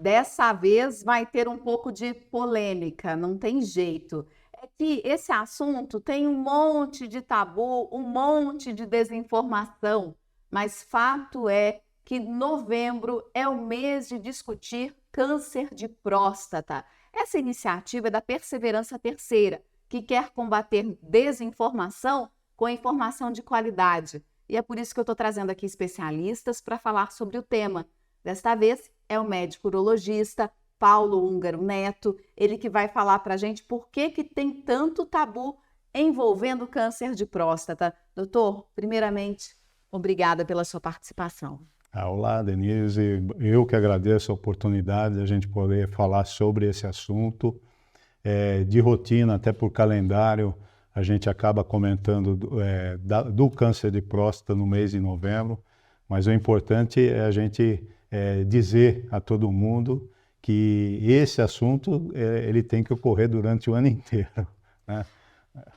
Dessa vez vai ter um pouco de polêmica, não tem jeito. É que esse assunto tem um monte de tabu, um monte de desinformação, mas fato é que novembro é o mês de discutir câncer de próstata. Essa iniciativa é da Perseverança Terceira, que quer combater desinformação com informação de qualidade. E é por isso que eu estou trazendo aqui especialistas para falar sobre o tema. Desta vez é o médico urologista Paulo Húngaro Neto, ele que vai falar para a gente por que tem tanto tabu envolvendo câncer de próstata. Doutor, primeiramente, obrigada pela sua participação. Olá, Denise. Eu que agradeço a oportunidade de a gente poder falar sobre esse assunto. De rotina, até por calendário, a gente acaba comentando do câncer de próstata no mês de novembro, mas o importante é a gente dizer a todo mundo que esse assunto ele tem que ocorrer durante o ano inteiro, né?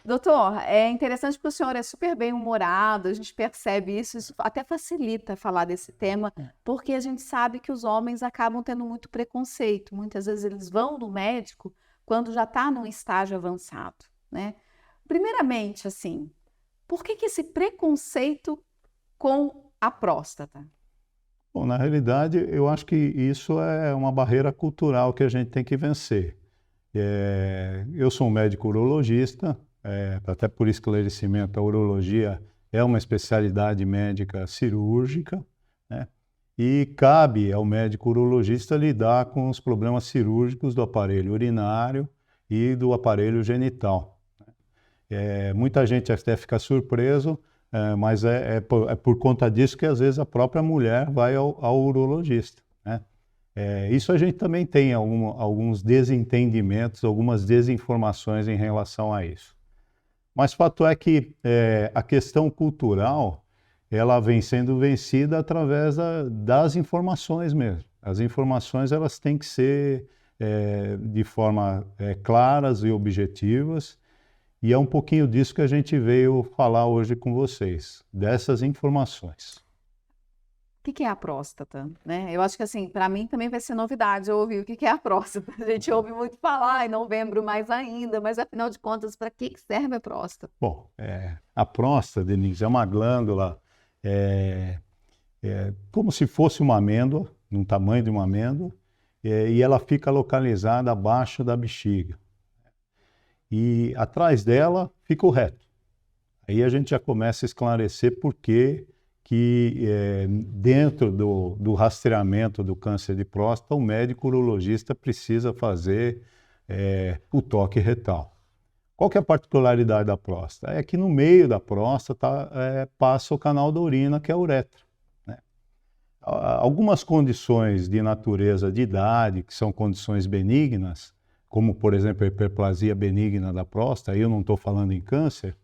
Doutor, é interessante porque o senhor é super bem-humorado, a gente percebe isso até facilita falar desse tema, porque a gente sabe que os homens acabam tendo muito preconceito. Muitas vezes eles vão no médico quando já está num estágio avançado, né? Primeiramente, assim, por que esse preconceito com a próstata? Bom, na realidade, eu acho que isso é uma barreira cultural que a gente tem que vencer. Eu sou um médico urologista, até por esclarecimento, a urologia é uma especialidade médica cirúrgica, né? E cabe ao médico urologista lidar com os problemas cirúrgicos do aparelho urinário e do aparelho genital. Muita gente até fica surpreso, mas é por conta disso que às vezes a própria mulher vai ao urologista, né? Isso a gente também tem alguns desentendimentos, algumas desinformações em relação a isso. Mas fato é que a questão cultural, ela vem sendo vencida através das informações mesmo. As informações elas têm que ser de forma claras e objetivas, e é um pouquinho disso que a gente veio falar hoje com vocês, dessas informações. O que é a próstata, né? Eu acho que assim, para mim também vai ser novidade eu ouvir o que é a próstata. A gente ouve muito falar em novembro mais ainda, mas afinal de contas, para que serve a próstata? Bom, a próstata, Denise, é uma glândula como se fosse uma amêndoa, no tamanho de uma amêndoa, e ela fica localizada abaixo da bexiga. E atrás dela fica o reto. Aí a gente já começa a esclarecer por que dentro do rastreamento do câncer de próstata, o médico urologista precisa fazer o toque retal. Qual que é a particularidade da próstata? É que no meio da próstata passa o canal da urina, que é a uretra, né? Algumas condições de natureza de idade, que são condições benignas, como por exemplo a hiperplasia benigna da próstata, aí eu não estou falando em câncer,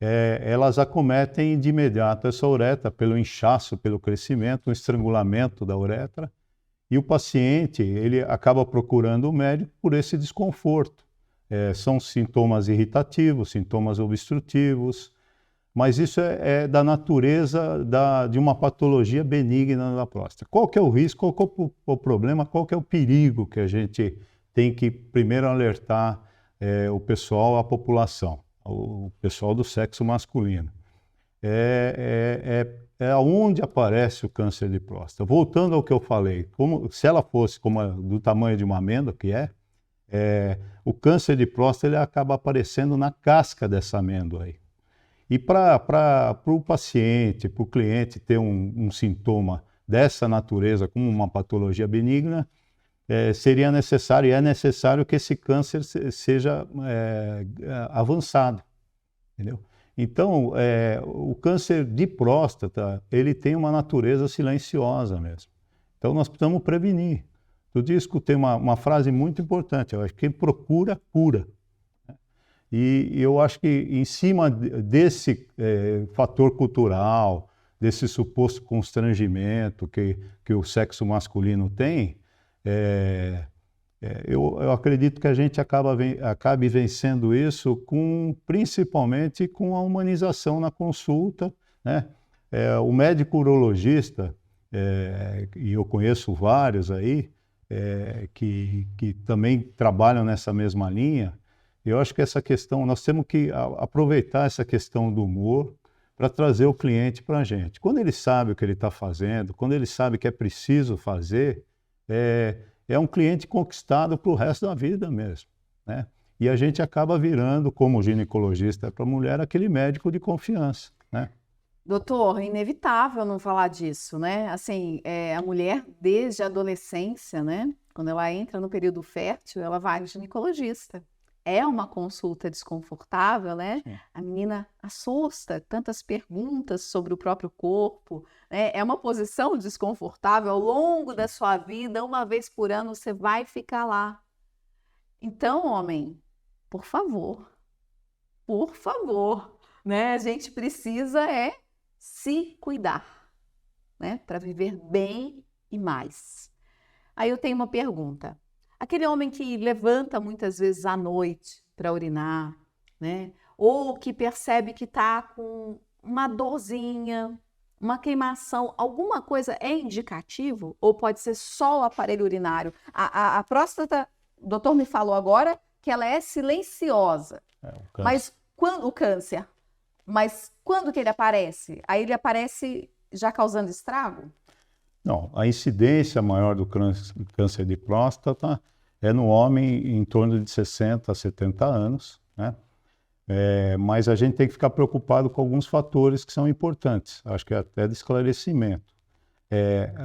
elas acometem de imediato essa uretra pelo inchaço, pelo crescimento, o estrangulamento da uretra, e o paciente ele acaba procurando o médico por esse desconforto. São sintomas irritativos, sintomas obstrutivos, mas isso é da natureza de uma patologia benigna da próstata. Qual que é o risco, qual que é o problema, qual que é o perigo que a gente tem que primeiro alertar o pessoal, a população? O pessoal do sexo masculino. É onde aparece o câncer de próstata. Voltando ao que eu falei, se ela fosse do tamanho de uma amêndoa, que o câncer de próstata ele acaba aparecendo na casca dessa amêndoa aí. E para o paciente, para o cliente ter um sintoma dessa natureza, como uma patologia benigna, seria necessário, e é necessário que esse câncer seja avançado, entendeu? Então, o câncer de próstata, ele tem uma natureza silenciosa mesmo. Então, nós precisamos prevenir. Outro dia escutei uma frase muito importante, eu acho que quem procura, cura. E eu acho que em cima desse fator cultural, desse suposto constrangimento que o sexo masculino tem, eu acredito que a gente acabe vencendo isso principalmente com a humanização na consulta, né? O médico urologista, e eu conheço vários aí, que também trabalham nessa mesma linha. Eu acho que essa questão, nós temos que aproveitar essa questão do humor para trazer o cliente para a gente. Quando ele sabe o que ele está fazendo, quando ele sabe que é preciso fazer, é um cliente conquistado para o resto da vida mesmo, né? E a gente acaba virando, como ginecologista para a mulher, aquele médico de confiança, né? Doutor, é inevitável não falar disso, né? Assim, a mulher, desde a adolescência, né? Quando ela entra no período fértil, ela vai no ginecologista. É uma consulta desconfortável, né? Sim. A menina assusta, tantas perguntas sobre o próprio corpo, né? É uma posição desconfortável ao longo da sua vida, uma vez por ano você vai ficar lá. Então, homem, por favor, né? A gente precisa se cuidar, né? Para viver bem e mais. Aí eu tenho uma pergunta. Aquele homem que levanta muitas vezes à noite para urinar, né? Ou que percebe que está com uma dorzinha, uma queimação, alguma coisa é indicativo? Ou pode ser só o aparelho urinário? A próstata, o doutor me falou agora que ela é silenciosa. O Mas quando o câncer? Mas quando que ele aparece? Aí ele aparece já causando estrago? Não, a incidência maior do câncer de próstata é no homem em torno de 60 a 70 anos, né? Mas a gente tem que ficar preocupado com alguns fatores que são importantes, acho que até de esclarecimento.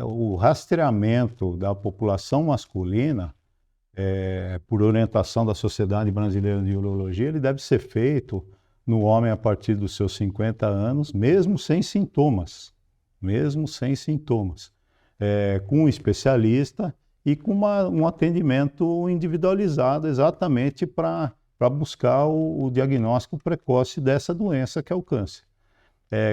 O rastreamento da população masculina, por orientação da Sociedade Brasileira de Urologia, ele deve ser feito no homem a partir dos seus 50 anos, mesmo sem sintomas, com um especialista e com um atendimento individualizado exatamente para buscar o diagnóstico precoce dessa doença que é o câncer.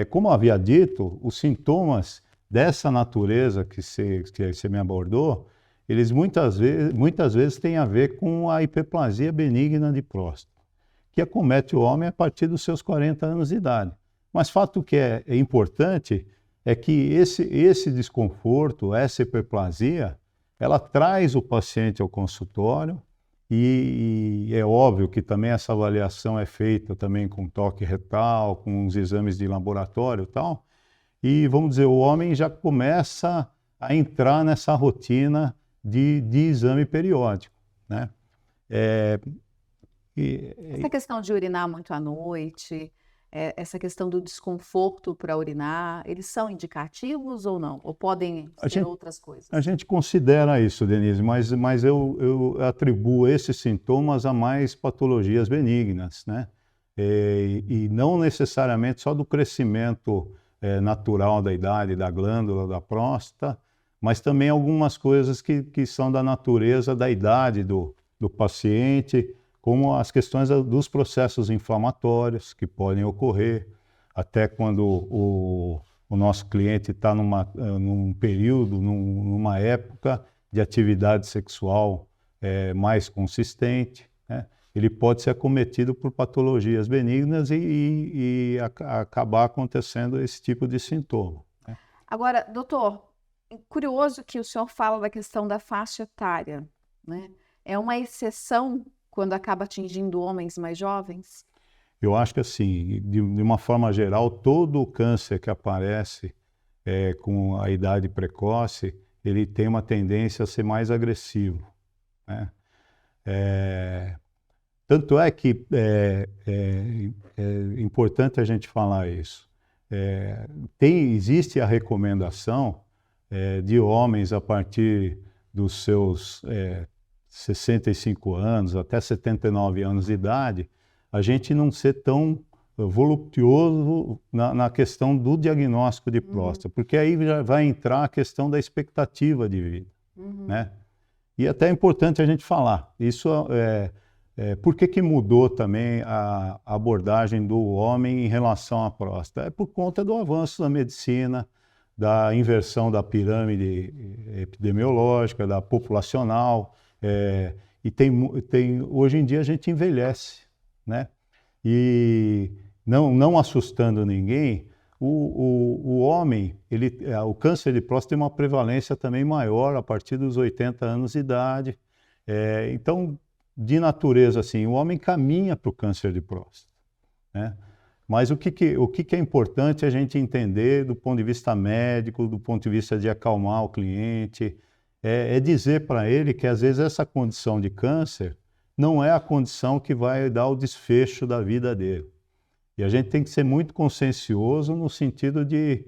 Como havia dito, os sintomas dessa natureza que você me abordou, eles muitas vezes têm a ver com a hiperplasia benigna de próstata, que acomete o homem a partir dos seus 40 anos de idade. Mas fato que é importante é que esse desconforto, essa hiperplasia, ela traz o paciente ao consultório e é óbvio que também essa avaliação é feita também com toque retal, com os exames de laboratório e tal. E vamos dizer, o homem já começa a entrar nessa rotina de exame periódico, né? Essa questão de urinar muito à noite, essa questão do desconforto para urinar, eles são indicativos ou não? Ou podem ser outras coisas? A gente considera isso, Denise, mas eu atribuo esses sintomas a mais patologias benignas, né? E não necessariamente só do crescimento natural da idade, da glândula, da próstata, mas também algumas coisas que são da natureza da idade do paciente, como as questões dos processos inflamatórios que podem ocorrer, até quando o nosso cliente está num período, numa época de atividade sexual mais consistente, né? Ele pode ser acometido por patologias benignas e acabar acontecendo esse tipo de sintoma, né? Agora, doutor, curioso que o senhor fala da questão da faixa etária, né? É uma exceção quando acaba atingindo homens mais jovens? Eu acho que assim, de uma forma geral, todo o câncer que aparece com a idade precoce, ele tem uma tendência a ser mais agressivo, né? Tanto é que é importante a gente falar isso. Existe a recomendação de homens a partir dos seus 65 anos até 79 anos de idade, a gente não ser tão voluptuoso na questão do diagnóstico de próstata, porque aí já vai entrar a questão da expectativa de vida, né? E até é importante a gente falar, isso por que mudou também a abordagem do homem em relação à próstata? É por conta do avanço da medicina, da inversão da pirâmide epidemiológica, da populacional, hoje em dia a gente envelhece, né? E não assustando ninguém, O homem, o câncer de próstata tem uma prevalência também maior a partir dos 80 anos de idade. Então, de natureza, assim, o homem caminha para o câncer de próstata, né? Mas o que é importante a gente entender do ponto de vista médico, do ponto de vista de acalmar o cliente, é dizer para ele que, às vezes, essa condição de câncer não é a condição que vai dar o desfecho da vida dele. E a gente tem que ser muito consciencioso no sentido de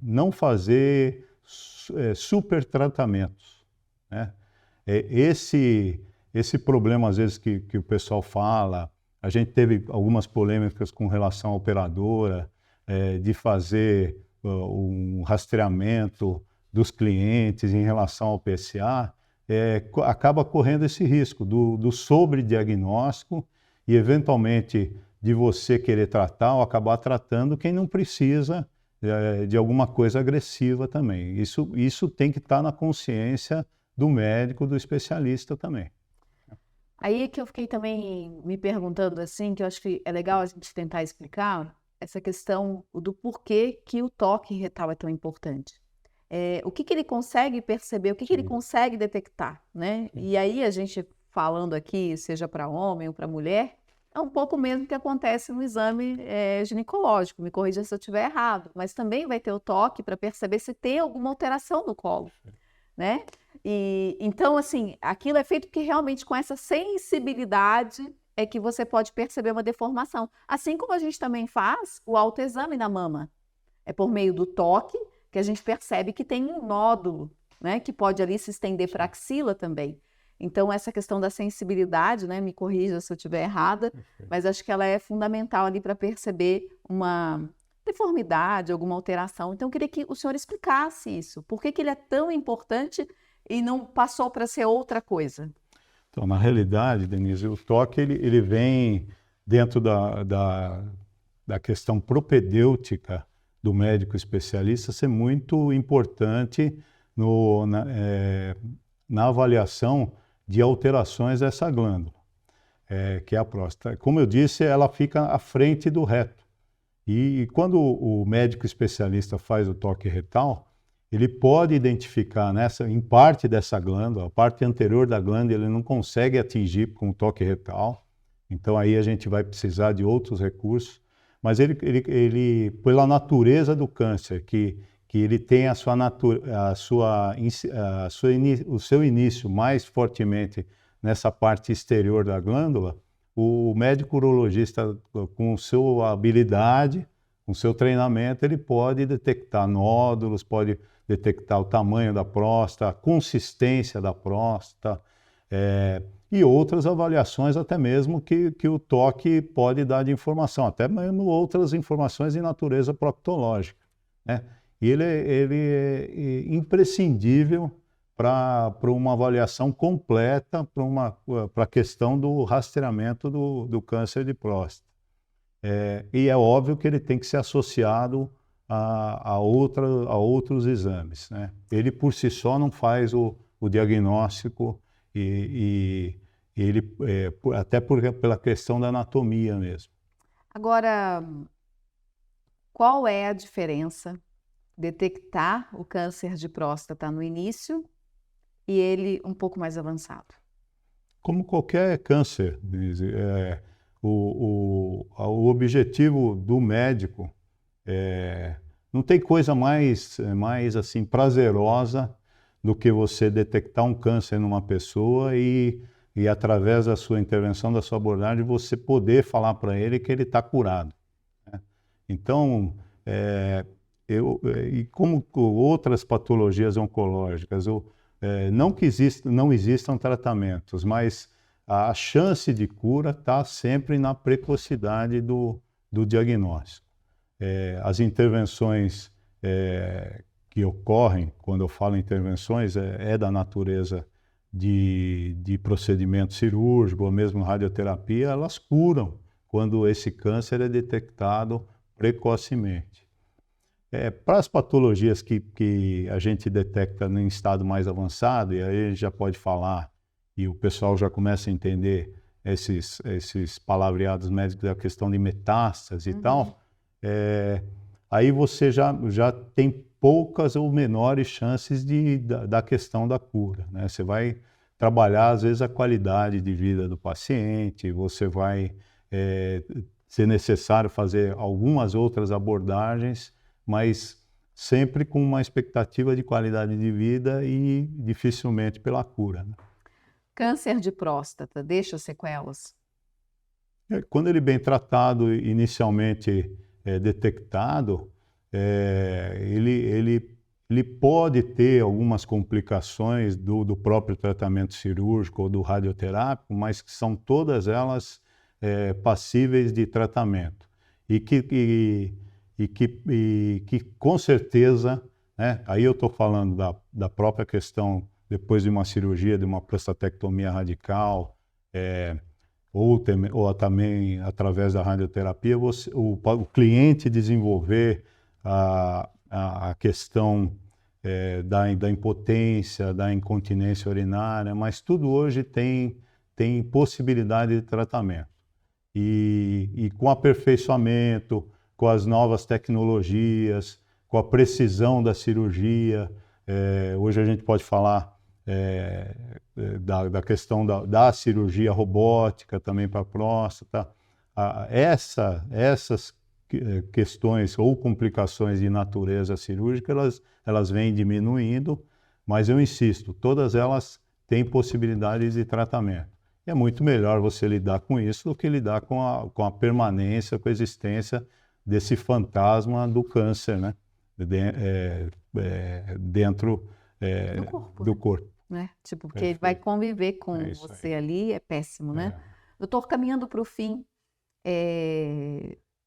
não fazer super tratamentos, né? Esse problema, às vezes, que o pessoal fala, a gente teve algumas polêmicas com relação à operadora, de fazer um rastreamento dos clientes em relação ao PSA, acaba correndo esse risco do sobrediagnóstico e, eventualmente, de você querer tratar ou acabar tratando quem não precisa de alguma coisa agressiva também. Isso tem que estar na consciência do médico, do especialista também. Aí que eu fiquei também me perguntando assim, que eu acho que é legal a gente tentar explicar essa questão do porquê que o toque retal é tão importante. O que ele consegue perceber, o que ele consegue detectar, né? E aí a gente falando aqui, seja para homem ou para mulher, é um pouco mesmo que acontece no exame ginecológico, me corrija se eu estiver errado, mas também vai ter o toque para perceber se tem alguma alteração no colo, né? E então, assim, aquilo é feito porque realmente com essa sensibilidade é que você pode perceber uma deformação. Assim como a gente também faz o autoexame na mama. É por meio do toque que a gente percebe que tem um nódulo, né? Que pode ali se estender para a axila também. Então, essa questão da sensibilidade, né? Me corrija se eu estiver errada, mas acho que ela é fundamental ali para perceber uma deformidade, alguma alteração. Então, eu queria que o senhor explicasse isso. Por que ele é tão importante e não passou para ser outra coisa? Então, na realidade, Denise, o toque ele vem dentro da questão propedêutica do médico especialista ser muito importante na avaliação de alterações dessa glândula, que é a próstata. Como eu disse, ela fica à frente do reto. E quando o médico especialista faz o toque retal, ele pode identificar em parte dessa glândula, a parte anterior da glândula ele não consegue atingir com o toque retal, então aí a gente vai precisar de outros recursos, mas ele pela natureza do câncer, que ele tem o seu início mais fortemente nessa parte exterior da glândula, o médico urologista, com sua habilidade, com seu treinamento, ele pode detectar nódulos, pode detectar o tamanho da próstata, a consistência da próstata, e outras avaliações até mesmo que o toque pode dar de informação, até mesmo outras informações de natureza proctológica, né? E ele é imprescindível para uma avaliação completa, para a questão do rastreamento do câncer de próstata. E é óbvio que ele tem que ser associado a outros exames, né? Ele por si só não faz o diagnóstico e ele até pela questão da anatomia mesmo. Agora, qual é a diferença detectar o câncer de próstata no início e ele um pouco mais avançado? Como qualquer câncer, o objetivo do médico não tem coisa mais assim prazerosa do que você detectar um câncer numa pessoa e através da sua intervenção, da sua abordagem, você poder falar para ele que ele está curado, né? Então, e como outras patologias oncológicas, não que não existam tratamentos, mas a chance de cura está sempre na precocidade do diagnóstico. As intervenções que ocorrem, quando eu falo intervenções, da natureza de procedimento cirúrgico ou mesmo radioterapia, elas curam quando esse câncer é detectado precocemente. Para as patologias que a gente detecta em estado mais avançado, e aí a gente já pode falar, e o pessoal já começa a entender esses palavreados médicos da questão de metástase e tal, aí você já tem poucas ou menores chances da questão da cura, né? Você vai trabalhar, às vezes, a qualidade de vida do paciente, você vai ser necessário fazer algumas outras abordagens, mas sempre com uma expectativa de qualidade de vida e dificilmente pela cura, né? Câncer de próstata deixa sequelas? Quando ele bem tratado, inicialmente detectado, ele pode ter algumas complicações do próprio tratamento cirúrgico ou do radioterápico, mas que são todas elas passíveis de tratamento. E que com certeza, né, aí eu estou falando da própria questão, depois de uma cirurgia, de uma prostatectomia radical, ou também através da radioterapia, o cliente desenvolver a questão da impotência, da incontinência urinária, mas tudo hoje tem possibilidade de tratamento. E com aperfeiçoamento, com as novas tecnologias, com a precisão da cirurgia, hoje a gente pode falar da questão da cirurgia robótica também para a próstata. Essas questões ou complicações de natureza cirúrgica, elas vêm diminuindo, mas eu insisto, todas elas têm possibilidades de tratamento. É muito melhor você lidar com isso do que lidar com a permanência, com a existência desse fantasma do câncer, né? Dentro do corpo. Né? Tipo, porque ele vai conviver com você ali, é péssimo, né? Doutor, caminhando para o fim,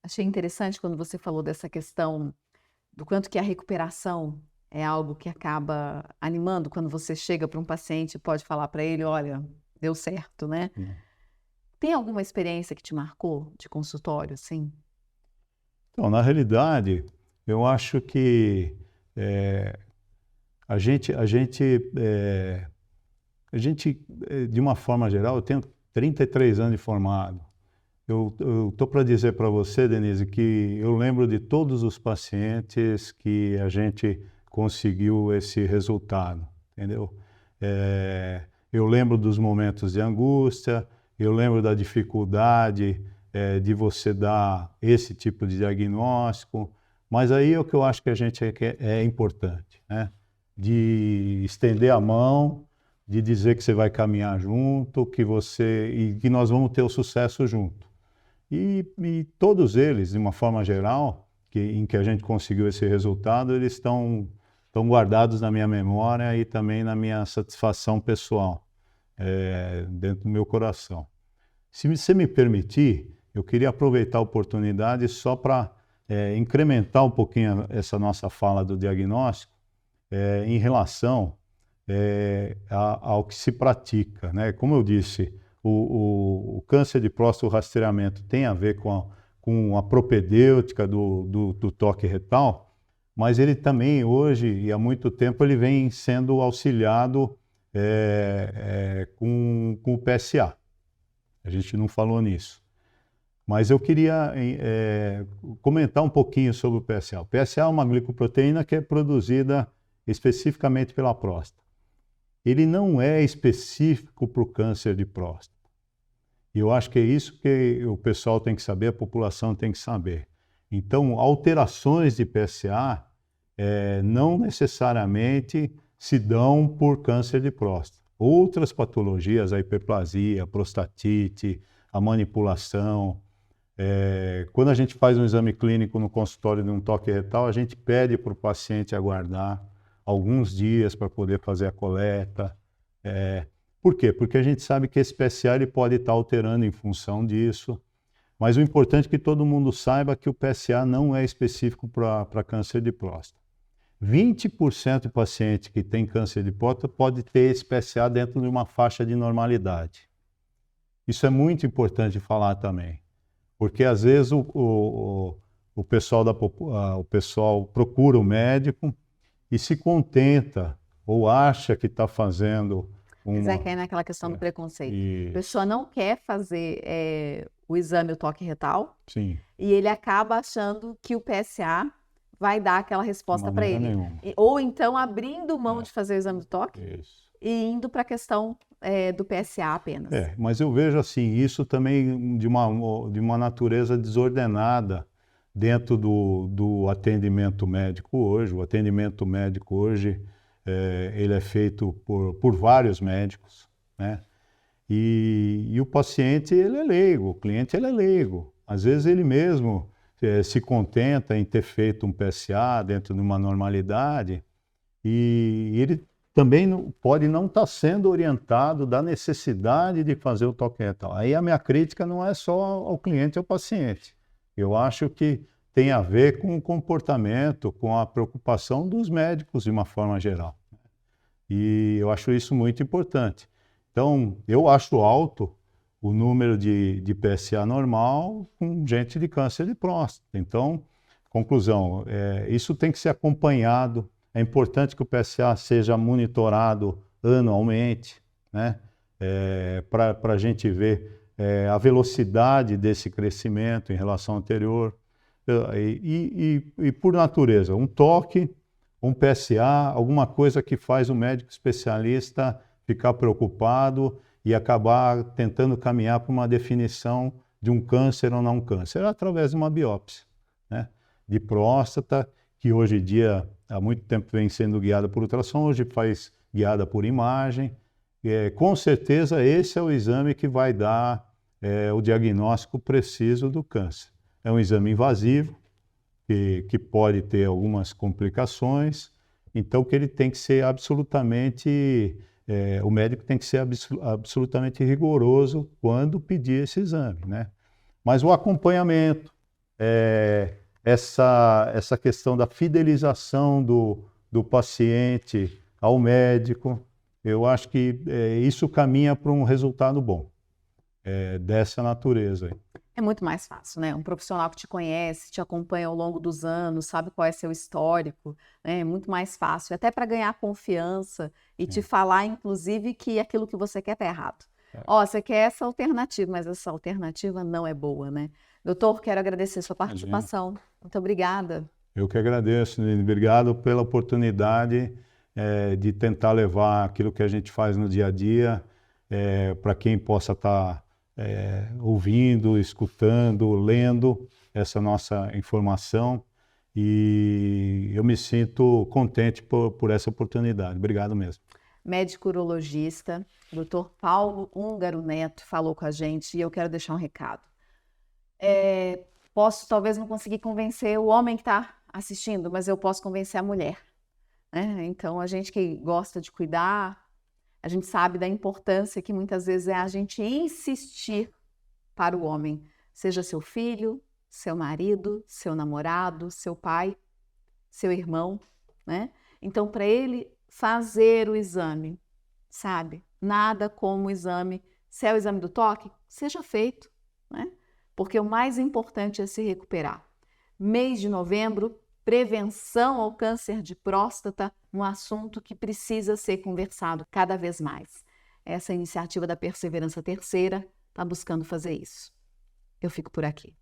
achei interessante quando você falou dessa questão do quanto que a recuperação é algo que acaba animando quando você chega para um paciente e pode falar para ele, olha, deu certo, né? Tem alguma experiência que te marcou de consultório, assim? Então, na realidade, eu acho que a gente, de uma forma geral, eu tenho 33 anos de formado. Eu estou para dizer para você, Denise, que eu lembro de todos os pacientes que a gente conseguiu esse resultado, entendeu? Eu lembro dos momentos de angústia, eu lembro da dificuldade de você dar esse tipo de diagnóstico, mas aí é o que eu acho que a gente é importante, né? De estender a mão, de dizer que você vai caminhar junto, e que nós vamos ter o sucesso junto. E todos eles, de uma forma geral, em que a gente conseguiu esse resultado, eles estão guardados na minha memória e também na minha satisfação pessoal, dentro do meu coração. Se você me permitir, eu queria aproveitar a oportunidade só para incrementar um pouquinho essa nossa fala do diagnóstico em relação ao que se pratica, né? Como eu disse, o câncer de próstata, o rastreamento tem a ver com a propedêutica do toque retal, mas ele também hoje, e há muito tempo, ele vem sendo auxiliado com o PSA. A gente não falou nisso. Mas eu queria comentar um pouquinho sobre o PSA. O PSA é uma glicoproteína que é produzida especificamente pela próstata. Ele não é específico para o câncer de próstata. E eu acho que é isso que o pessoal tem que saber, a população tem que saber. Então, alterações de PSA não necessariamente se dão por câncer de próstata. Outras patologias, a hiperplasia, a prostatite, a manipulação. Quando a gente faz um exame clínico no consultório de um toque retal, a gente pede para o paciente aguardar alguns dias para poder fazer a coleta. Por quê? Porque a gente sabe que esse PSA ele pode estar alterando em função disso. Mas o importante é que todo mundo saiba que o PSA não é específico para câncer de próstata. 20% de paciente que tem câncer de próstata pode ter esse PSA dentro de uma faixa de normalidade. Isso é muito importante falar também, porque às vezes o pessoal procura o médico e se contenta ou acha que está fazendo Mas é que é naquela questão do preconceito. A pessoa não quer fazer o exame, o toque retal, Sim, e ele acaba achando que o PSA vai dar aquela de resposta para maneira ele. nenhuma. Ou então abrindo mão É, de fazer o exame do toque isso. e indo para a questão do PSA apenas. Mas eu vejo assim, isso também de uma natureza desordenada dentro do atendimento médico hoje. O atendimento médico hoje, ele é feito por vários médicos, né? E o paciente, ele é leigo, o cliente, ele é leigo. Às vezes ele mesmo se contenta em ter feito um PSA dentro de uma normalidade e ele também pode não estar sendo orientado da necessidade de fazer o toque retal. Aí a minha crítica não é só ao cliente e ao paciente. Eu acho que tem a ver com o comportamento, com a preocupação dos médicos de uma forma geral. E eu acho isso muito importante. Então, eu acho alto o número de PSA normal com gente de câncer de próstata. Então, conclusão, isso tem que ser acompanhado. É importante que o PSA seja monitorado anualmente, né? Para a gente ver a velocidade desse crescimento em relação ao anterior. E por natureza, um toque, um PSA, alguma coisa que faz o médico especialista ficar preocupado e acabar tentando caminhar para uma definição de um câncer ou não um câncer, através de uma biópsia, né? De próstata, que hoje em dia, há muito tempo vem sendo guiada por ultrassom, hoje faz guiada por imagem. Com certeza esse é o exame que vai dar o diagnóstico preciso do câncer. É um exame invasivo, que pode ter algumas complicações, então que ele tem que ser absolutamente, o médico tem que ser absolutamente rigoroso quando pedir esse exame, né? Mas o acompanhamento, essa questão da fidelização do paciente ao médico, eu acho que isso caminha para um resultado bom, dessa natureza aí. É muito mais fácil, né? Um profissional que te conhece, te acompanha ao longo dos anos, sabe qual é seu histórico, né? É muito mais fácil, até para ganhar confiança e te falar, inclusive, que aquilo que você quer tá errado. Ó, você quer essa alternativa, mas essa alternativa não é boa, né? Doutor, quero agradecer sua participação. Muito obrigada. Eu que agradeço, Nini. Obrigado pela oportunidade de tentar levar aquilo que a gente faz no dia a dia para quem possa estar ouvindo, escutando, lendo essa nossa informação. E eu me sinto contente por essa oportunidade. Obrigado mesmo. Médico urologista, Dr. Paulo Húngaro Neto falou com a gente e eu quero deixar um recado. Posso talvez não conseguir convencer o homem que está assistindo, mas eu posso convencer a mulher, né? Então, a gente que gosta de cuidar, a gente sabe da importância que muitas vezes é a gente insistir para o homem, seja seu filho, seu marido, seu namorado, seu pai, seu irmão, né? Então, para ele fazer o exame, sabe? Nada como o exame, se é o exame do toque, seja feito, né? Porque o mais importante é se recuperar. Mês de novembro, prevenção ao câncer de próstata, um assunto que precisa ser conversado cada vez mais. Essa iniciativa da Perseverança Terceira está buscando fazer isso. Eu fico por aqui.